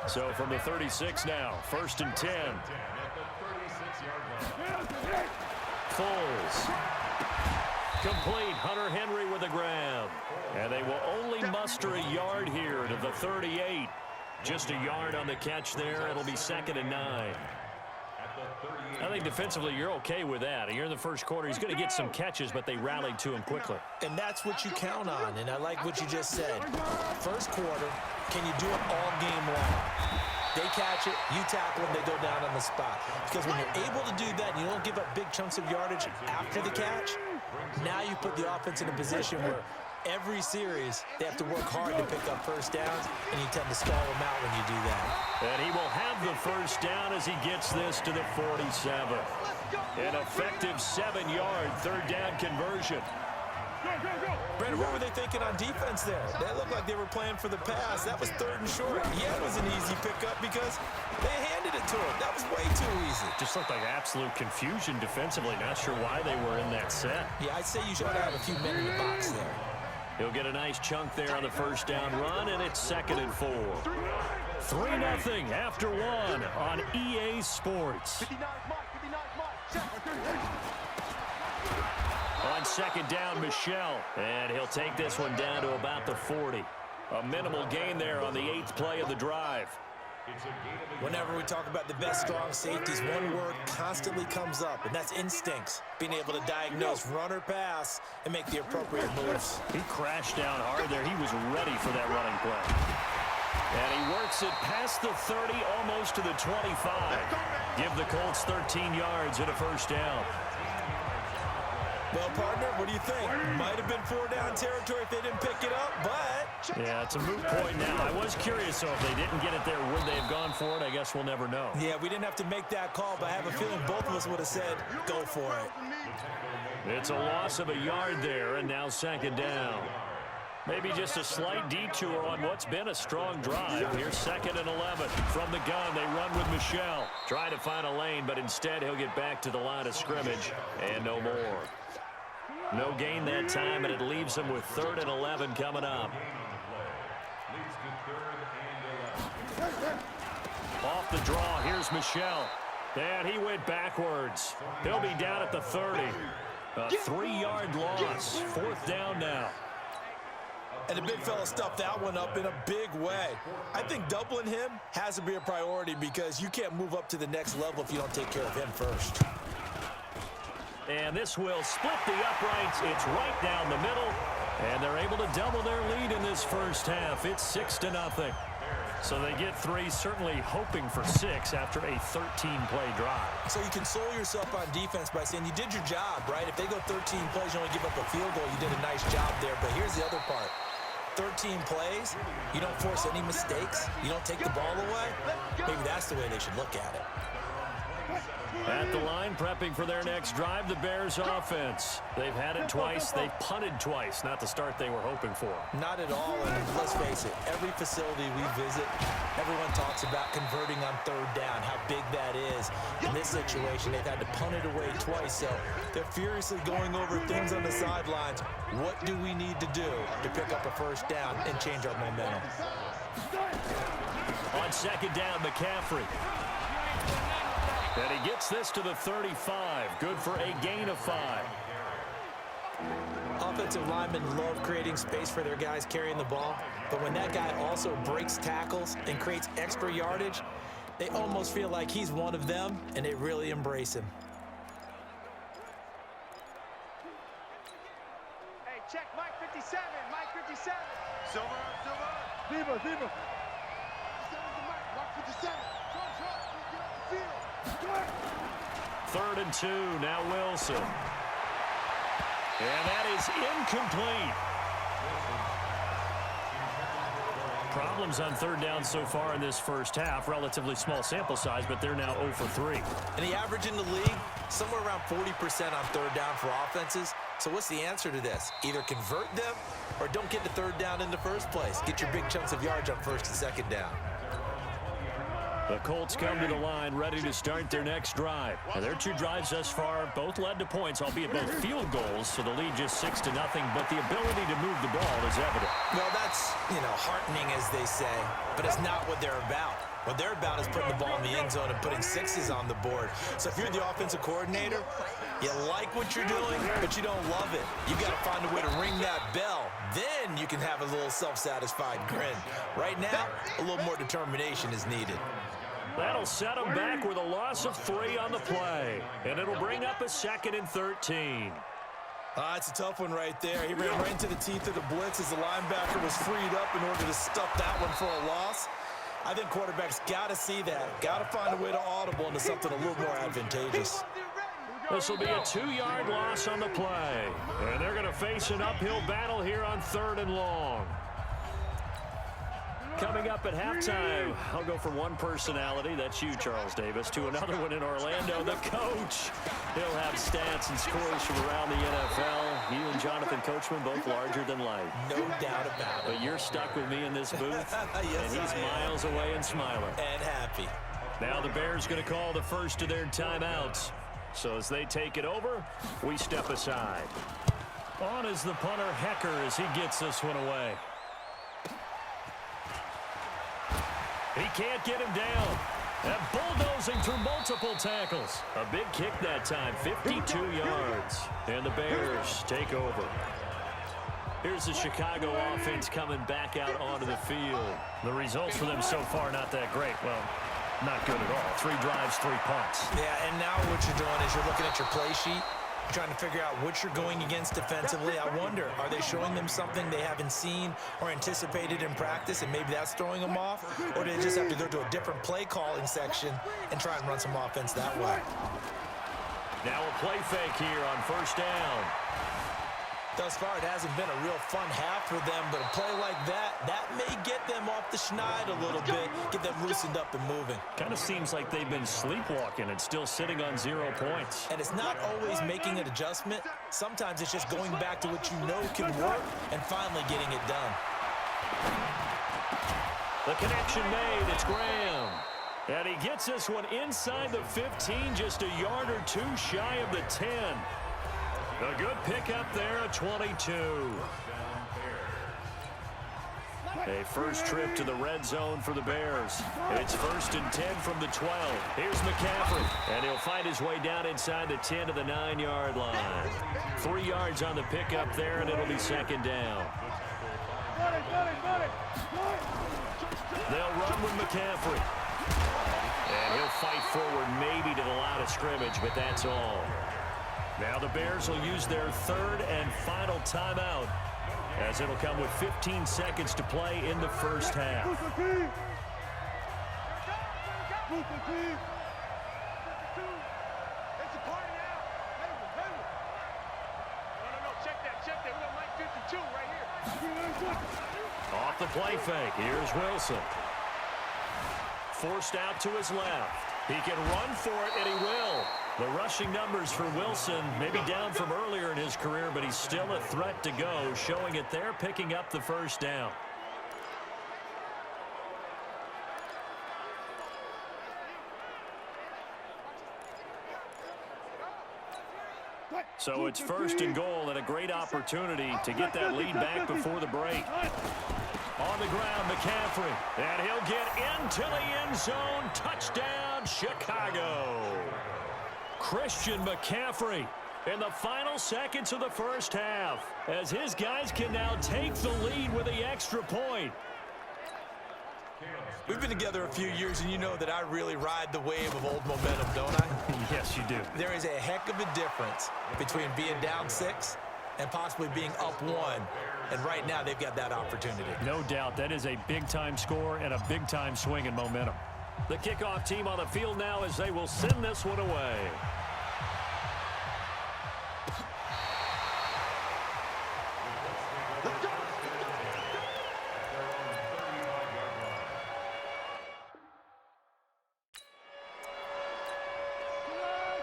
So from the 36 now, 1st and 10. Foles. Complete. Hunter Henry with a grab. And they will only muster a yard here to the 38. Just a yard on the catch there. It'll be 2nd and 9. I think defensively you're okay with that. You're in the first quarter. He's going to get some catches, but they rallied to him quickly. And that's what you count on, and I like what you just said. First quarter, can you do it all game long? They catch it, you tackle them, they go down on the spot. Because when you're able to do that and you don't give up big chunks of yardage after the catch, now you put the offense in a position where every series they have to work hard to pick up first downs, and you tend to stall them out when you do that. And he will have the first down as he gets this to the 47. An effective 7-yard third down conversion. Brandon, what were they thinking on defense there? They looked like they were playing for the pass. That was 3rd and short. Yeah, it was an easy pickup because they handed it to him. That was way too easy. Just looked like absolute confusion defensively. Not sure why they were in that set. Yeah, I'd say you should have a few men in the box there. He'll get a nice chunk there on the first down run, and it's 2nd and 4. 3-0 after 1 on EA Sports. On 2nd down, Michel, and he'll take this one down to about the 40. A minimal gain there on the 8th play of the drive. Whenever we talk about the best strong safeties, one word constantly comes up, and that's instincts. Being able to diagnose run or pass and make the appropriate moves. He crashed down hard there. He was ready for that running play. And he works it past the 30, almost to the 25. Give the Colts 13 yards and a first down. Well, partner, what do you think? Might have been 4-down territory if they didn't pick it up, but... Yeah, it's a moot point now. I was curious, so if they didn't get it there, would they have gone for it? I guess we'll never know. Yeah, we didn't have to make that call, but I have a feeling both of us would have said, go for it. It's a loss of a yard there, and now 2nd down. Maybe just a slight detour on what's been a strong drive. Here's 2nd and 11. From the gun, they run with Michel. Trying to find a lane, but instead he'll get back to the line of scrimmage, and no more. No gain that time, and it leaves him with 3rd and 11 coming up. Off the draw, here's Michel. And he went backwards. He'll be down at the 30. A 3-yard loss. 4th down now. And the big fella stuffed that one up in a big way. I think doubling him has to be a priority because you can't move up to the next level if you don't take care of him first. And this will split the uprights. It's right down the middle. And they're able to double their lead in this first half. It's 6-0. So they get 3, certainly hoping for 6 after a 13-play drive. So you console yourself on defense by saying you did your job, right? If they go 13 plays, you only give up a field goal, you did a nice job there. But here's the other part. 13 plays, you don't force any mistakes, you don't take the ball away. Maybe that's the way they should look at it. At the line, prepping for their next drive, the Bears offense. They've had it twice. They've punted twice. Not the start they were hoping for. Not at all, and let's face it, every facility we visit, everyone talks about converting on 3rd down, how big that is. In this situation, they've had to punt it away twice, so they're furiously going over things on the sidelines. What do we need to do to pick up a first down and change our momentum? On 2nd down, McCaffrey. And he gets this to the 35. Good for a gain of 5. Offensive linemen love creating space for their guys carrying the ball, but when that guy also breaks tackles and creates extra yardage, they almost feel like he's one of them, and they really embrace him. Hey, check Mike 57, Mike 57. Silver. Viva. 57 to Mike 57. Get off the field. 3rd and 2, now Wilson. And that is incomplete. Problems on 3rd down so far in this first half. Relatively small sample size, but they're now 0 for 3. And the average in the league, somewhere around 40% on 3rd down for offenses. So what's the answer to this? Either convert them or don't get to 3rd down in the first place. Get your big chunks of yards on 1st and 2nd down. The Colts come to the line, ready to start their next drive. And their 2 drives thus far both led to points, albeit both field goals, so the lead just 6-0, but the ability to move the ball is evident. Well, that's, heartening, as they say, but it's not what they're about. What they're about is putting the ball in the end zone and putting sixes on the board. So if you're the offensive coordinator, you like what you're doing, but you don't love it. You got to find a way to ring that bell. Then you can have a little self-satisfied grin. Right now, a little more determination is needed. That'll set them back with a loss of 3 on the play. And it'll bring up a 2nd and 13. It's a tough one right there. He ran right into the teeth of the blitz as the linebacker was freed up in order to stuff that one for a loss. I think quarterbacks got to see that. Got to find a way to audible into something a little more advantageous. This will be a 2-yard loss on the play. And they're going to face an uphill battle here on 3rd and long. Coming up at halftime, I'll go from one personality, that's you, Charles Davis, to another one in Orlando, the coach. He'll have stats and scores from around the NFL. You and Jonathan Coachman, both larger than life. No doubt about it. But you're stuck with me in this booth, yes, and he's miles away and smiling. And happy. Now the Bears going to call the first of their timeouts. So as they take it over, we step aside. On is the punter, Hecker, as he gets this one away. He can't get him down. And bulldozing through multiple tackles. A big kick that time, 52 yards. And the Bears take over. Here's the Chicago offense coming back out onto the field. The results for them so far not that great. Well, not good at all. 3 drives, 3 punts. Yeah, and now what you're doing is you're looking at your play sheet, trying to figure out what you're going against defensively. I wonder, are they showing them something they haven't seen or anticipated in practice, and maybe that's throwing them off? Or do they just have to go to a different play calling section and try and run some offense that way? Now a play fake here on 1st down. Thus far, it hasn't been a real fun half for them, but a play like that may get them off the schneid a little bit, get them loosened up and moving. Kind of seems like they've been sleepwalking and still sitting on 0 points. And it's not always making an adjustment. Sometimes it's just going back to what you know can work and finally getting it done. The connection made. It's Graham. And he gets this one inside the 15, just a yard or 2 shy of the 10. A good pickup there at 22. A first trip to the red zone for the Bears. It's 1st and 10 from the 12. Here's McCaffrey, and he'll find his way down inside the 10 to the 9-yard line. 3 yards on the pickup there, and it'll be 2nd down. They'll run with McCaffrey. And he'll fight forward maybe to the line of scrimmage, but that's all. Now the Bears will use their 3rd and final timeout, as it'll come with 15 seconds to play in the first half. Check that. We got Mike 52 right here. Off the play fake, here's Wilson. Forced out to his left. He can run for it, and he will. The rushing numbers for Wilson may be down from earlier in his career, but he's still a threat to go, showing it there, picking up the 1st down. So it's 1st and goal, and a great opportunity to get that lead back before the break. On the ground, McCaffrey, and he'll get into the end zone. Touchdown, Chicago. Christian McCaffrey in the final seconds of the first half, as his guys can now take the lead with the extra point. We've been together a few years, and you know that I really ride the wave of old momentum, don't I? Yes, you do. There is a heck of a difference between being down 6 and possibly being up 1. And right now, they've got that opportunity. No doubt. That is a big-time score and a big-time swing in momentum. The kickoff team on the field now as they will send this one away.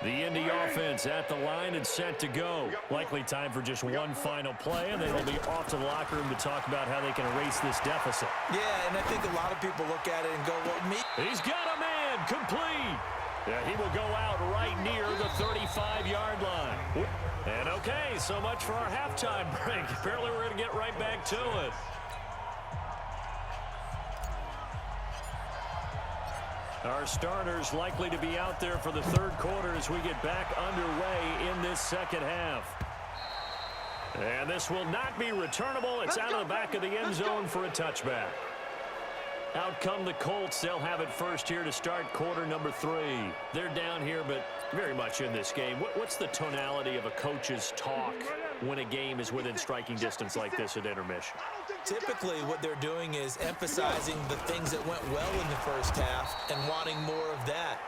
The Indy offense at the line and set to go. Likely time for just one final play, and then they'll be off to the locker room to talk about how they can erase this deficit. Yeah, and I think a lot of people look at it and go, well, me. He's got a man, complete. Yeah, he will go out right near the 35-yard line. And okay, so much for our halftime break. Apparently we're going to get right back to it. Our starters likely to be out there for the third quarter as we get back underway in this second half. And this will not be returnable. It's out of the back of the end zone for a touchback. Out come the Colts. They'll have it first here to start quarter number 3. They're down here, but very much in this game. What's the tonality of a coach's talk when a game is within striking distance like this at intermission? Typically, what they're doing is emphasizing the things that went well in the first half and wanting more of that.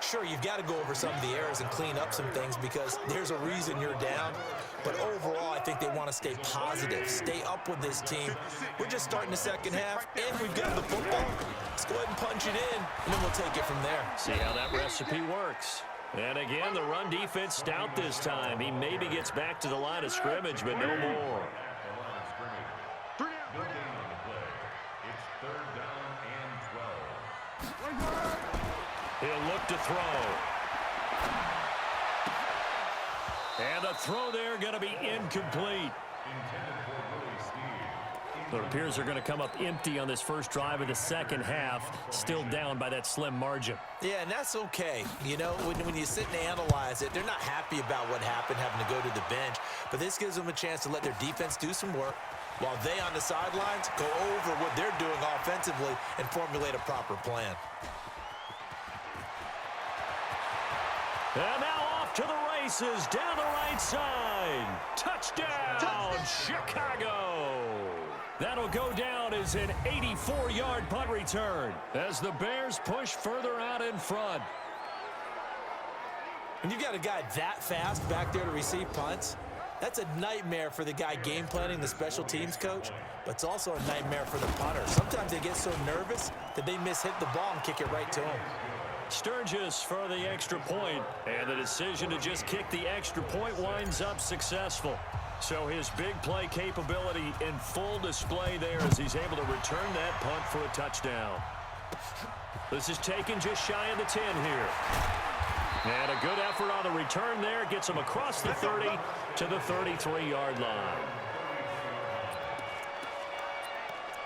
Sure, you've got to go over some of the errors and clean up some things because there's a reason you're down. But overall, I think they want to stay positive, stay up with this team. We're just starting the second half, and we've got the football. Let's go ahead and punch it in, and then we'll take it from there. See how that recipe works. And again, the run defense stout this time. He maybe gets back to the line of scrimmage, but no more. He'll look to throw. And the throw there going to be incomplete. It appears they're going to come up empty on this first drive of the second half, still down by that slim margin. Yeah, and that's okay. You know, when you sit and analyze it, they're not happy about what happened, having to go to the bench. But this gives them a chance to let their defense do some work while they on the sidelines go over what they're doing offensively and formulate a proper plan. And now off to the races, down the right side. Touchdown, Chicago. That'll go down as an 84-yard punt return as the Bears push further out in front. When you've got a guy that fast back there to receive punts, that's a nightmare for the guy game planning, the special teams coach, but it's also a nightmare for the punter. Sometimes they get so nervous that they hit the ball and kick it right to him. Sturgis for the extra point, and the decision to just kick the extra point winds up successful. So his big play capability in full display there as he's able to return that punt for a touchdown. This is taken just shy of the 10 here. And a good effort on the return there gets him across the 30 to the 33-yard line.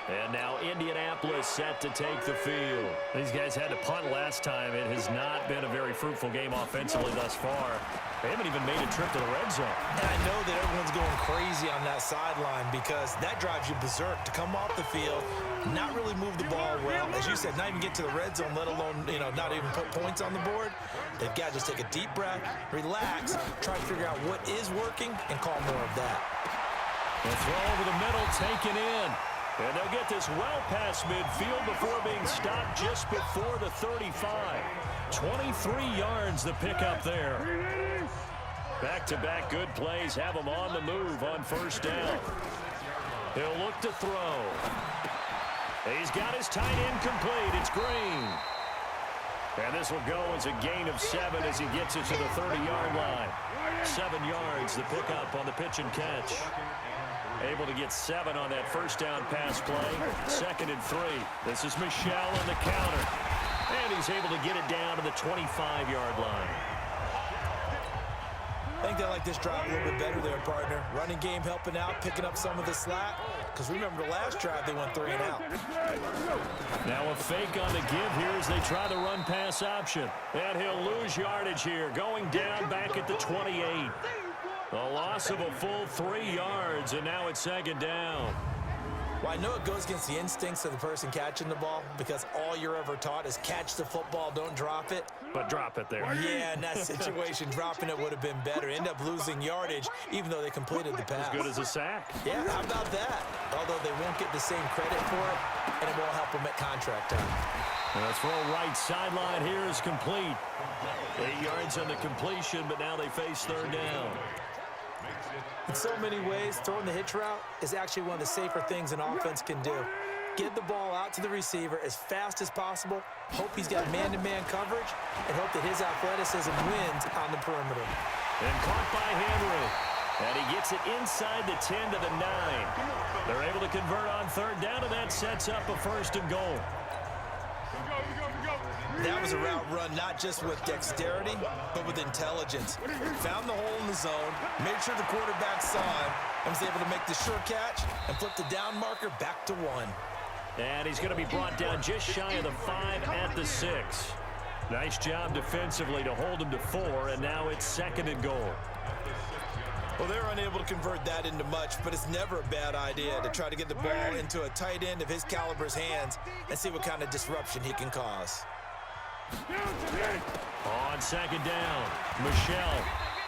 And now Indianapolis set to take the field. These guys had to punt last time. It has not been a very fruitful game offensively thus far. They haven't even made a trip to the red zone. And I know that everyone's going crazy on that sideline because that drives you berserk to come off the field, not really move the ball well. As you said, not even get to the red zone, let alone, not even put points on the board. They've got to just take a deep breath, relax, try to figure out what is working, and call more of that. The throw over the middle taken in. And they'll get this well past midfield before being stopped just before the 35. 23 yards the pickup there. Back-to-back good plays have him on the move on first down. He'll look to throw. He's got his tight end complete. It's Green. And this will go as a gain of 7 as he gets it to the 30-yard line. 7 yards the pickup on the pitch and catch. Able to get 7 on that first down pass play. 2nd and 3. This is Michel on the counter. And he's able to get it down to the 25-yard line. I think they like this drive a little bit better there, partner. Running game helping out, picking up some of the slack. Because remember the last drive, they went 3 and out. Now a fake on the give here as they try the run-pass option. And he'll lose yardage here, going down back at the 28. A loss of a full 3 yards, and now it's 2nd down. Well, I know it goes against the instincts of the person catching the ball because all you're ever taught is catch the football, don't drop it. But drop it there. Yeah, in that situation, dropping it would have been better. End up losing yardage, even though they completed the pass. As good as a sack. Yeah, how about that? Although they won't get the same credit for it, and it won't help them at contract time. The throw right sideline here is complete. 8 yards on the completion, but now they face 3rd down. In so many ways, throwing the hitch route is actually one of the safer things an offense can do. Get the ball out to the receiver as fast as possible, hope he's got man-to-man coverage, and hope that his athleticism wins on the perimeter. And caught by Henry. And he gets it inside the 10 to the 9. They're able to convert on 3rd down, and that sets up a 1st and goal. That was a route run not just with dexterity, but with intelligence. Found the hole in the zone, made sure the quarterback saw him, and was able to make the sure catch and flip the down marker back to 1. And he's going to be brought down just shy of the 5 at the 6. Nice job defensively to hold him to 4, and now it's 2nd and goal. Well, they're unable to convert that into much, but it's never a bad idea to try to get the ball into a tight end of his caliber's hands and see what kind of disruption he can cause. On 2nd down, Michel.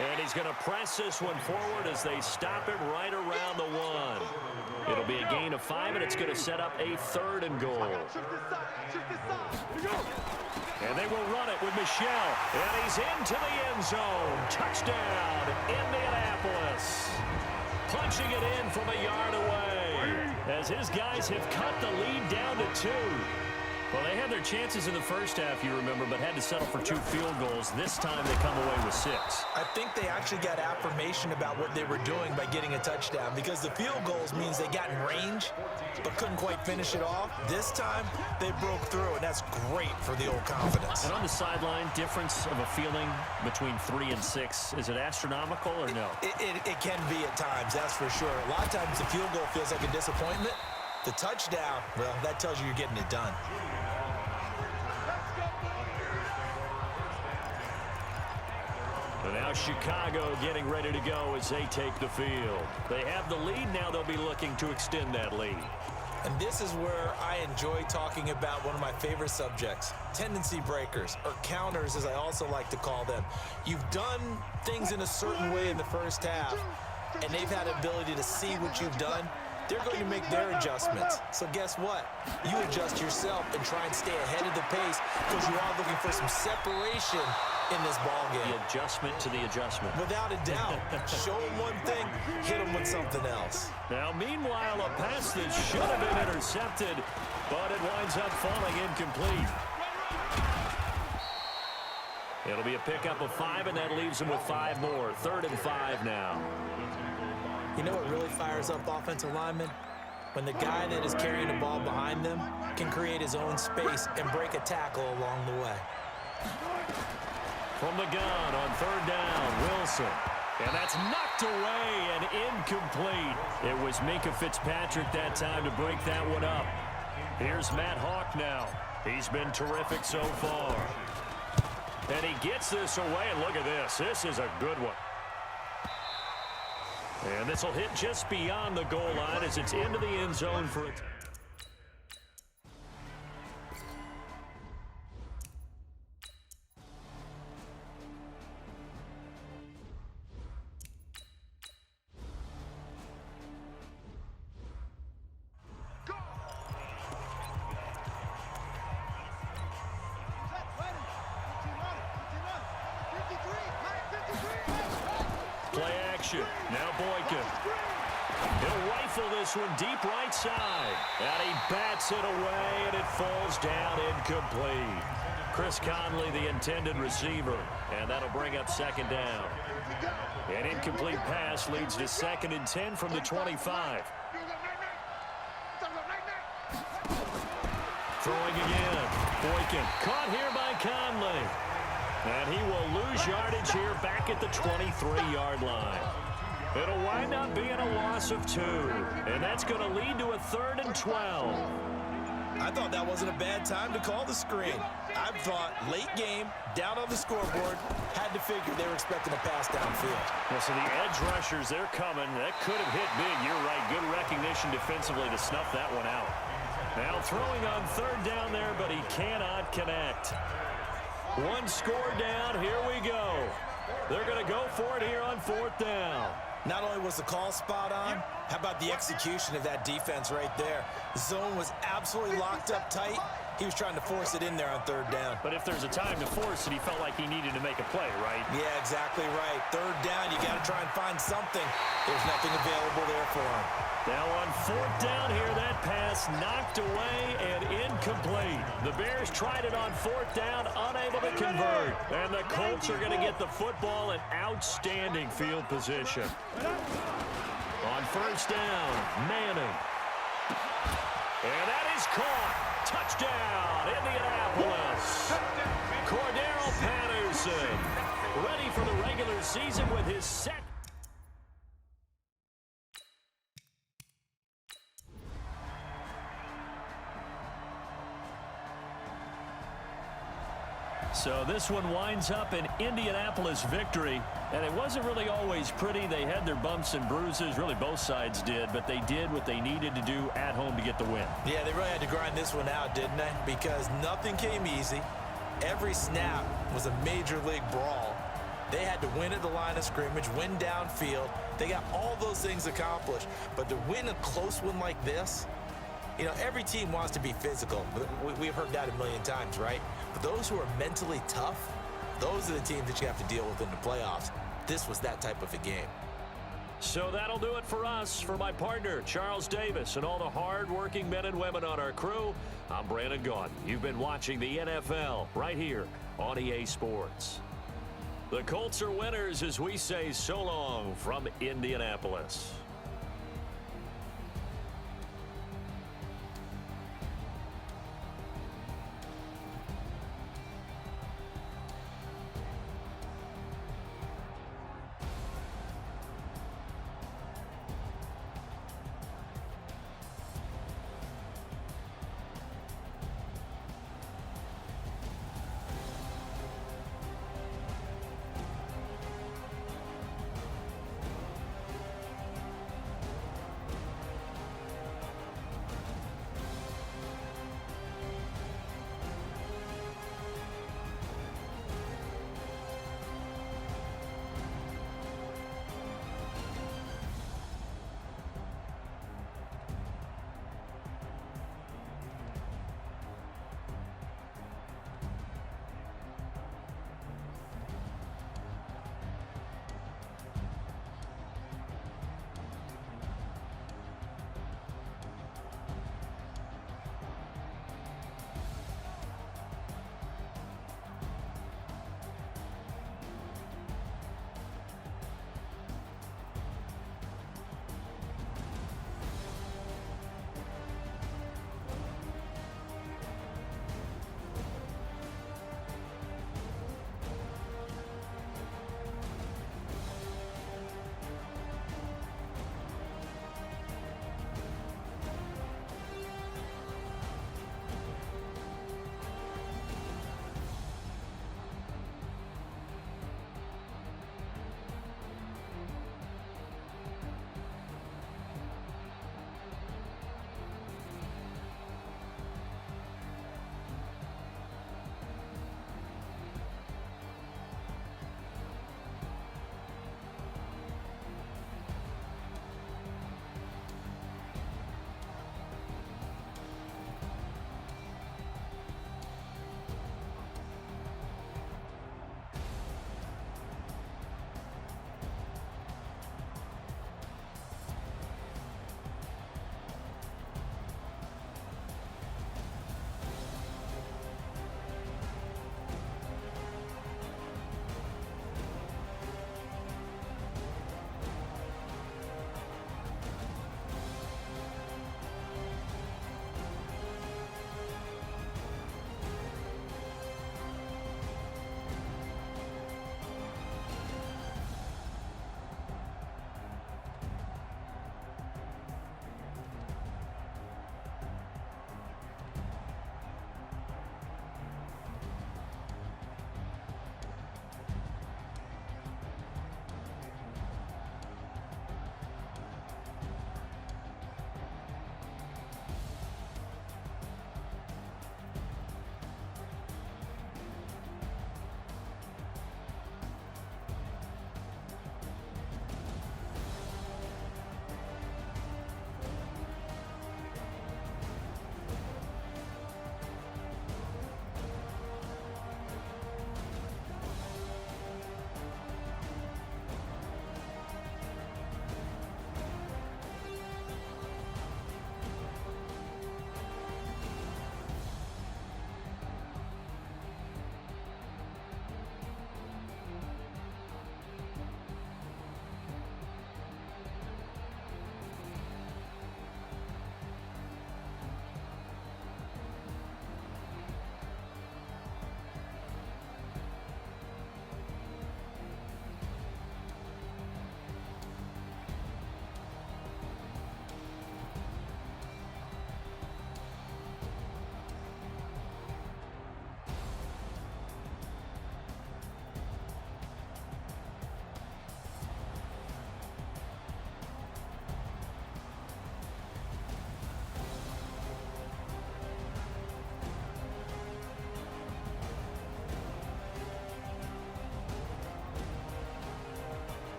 And he's going to press this one forward as they stop it right around the 1. It'll be a gain of 5, and it's going to set up a 3rd and goal. And they will run it with Michel. And he's into the end zone. Touchdown, Indianapolis. Punching it in from a yard away as his guys have cut the lead down to 2. Well, they had their chances in the first half, you remember, but had to settle for 2 field goals. This time they come away with 6. I think they actually got affirmation about what they were doing by getting a touchdown, because the field goals means they got in range but couldn't quite finish it off. This time they broke through, and that's great for the old confidence. And on the sideline, difference of a feeling between 3 and 6, is it astronomical or no? It can be at times, that's for sure. A lot of times the field goal feels like a disappointment. The touchdown, well, that tells you you're getting it done. And now Chicago getting ready to go as they take the field. They have the lead now. They'll be looking to extend that lead. And this is where I enjoy talking about one of my favorite subjects, tendency breakers, or counters as I also like to call them. You've done things in a certain way in the first half, and they've had the ability to see what you've done. They're going to make their adjustments. So guess what? You adjust yourself and try and stay ahead of the pace, because you are looking for some separation in this ball game. The adjustment to the adjustment. Without a doubt. Show them one thing, hit them with something else. Now, meanwhile, a pass that should have been intercepted, but it winds up falling incomplete. It'll be a pickup of 5, and that leaves them with 5 more. 3rd and 5 now. You know what really fires up offensive linemen? When the guy that is carrying the ball behind them can create his own space and break a tackle along the way. From the gun on 3rd down, Wilson. And that's knocked away and incomplete. It was Minkah Fitzpatrick that time to break that one up. Here's Matt Hawk now. He's been terrific so far. And he gets this away, and look at this. This is a good one. And this will hit just beyond the goal line as it's into the end zone for it. Play action. Now Boykin. He'll rifle this one deep right side. And he bats it away, and it falls down incomplete. Chris Conley, the intended receiver. And that'll bring up 2nd down. An incomplete pass leads to 2nd and 10 from the 25. Throwing again. Boykin caught here by Conley. And he will lose yardage here back at the 23-yard line. It'll wind up being a loss of 2. And that's going to lead to a 3rd and 12. I thought that wasn't a bad time to call the screen. I thought late game, down on the scoreboard, had to figure they were expecting a pass downfield. Well, so the edge rushers, they're coming. That could have hit big. You're right. Good recognition defensively to snuff that one out. Now throwing on 3rd down there, but he cannot connect. One score down. Here we go. They're going to go for it here on 4th down. Not only was the call spot on, how about the execution of that defense right there? The zone was absolutely locked up tight. He was trying to force it in there on 3rd down. But if there's a time to force it, he felt like he needed to make a play, right? Yeah, exactly right. 3rd down, you got to try and find something. There's nothing available there for him. Now on 4th down here, that pass knocked away and incomplete. The Bears tried it on 4th down, unable to convert. And the Colts are going to get the football in outstanding field position. On 1st down, Manning. And that is caught. Touchdown, Indianapolis. Cordero Patterson ready for the regular season with his second. So this one winds up an Indianapolis victory, and it wasn't really always pretty. They had their bumps and bruises, really both sides did, but they did what they needed to do at home to get the win. Yeah, they really had to grind this one out, didn't they? Because nothing came easy. Every snap was a major league brawl. They had to win at the line of scrimmage, win downfield. They got all those things accomplished. But to win a close one like this, you know, every team wants to be physical. We've heard that a million times, right? But those who are mentally tough, those are the teams that you have to deal with in the playoffs. This was that type of a game. So that'll do it for us. For my partner, Charles Davis, and all the hard-working men and women on our crew, I'm Brandon Gaudin. You've been watching the NFL right here on EA Sports. The Colts are winners as we say so long from Indianapolis.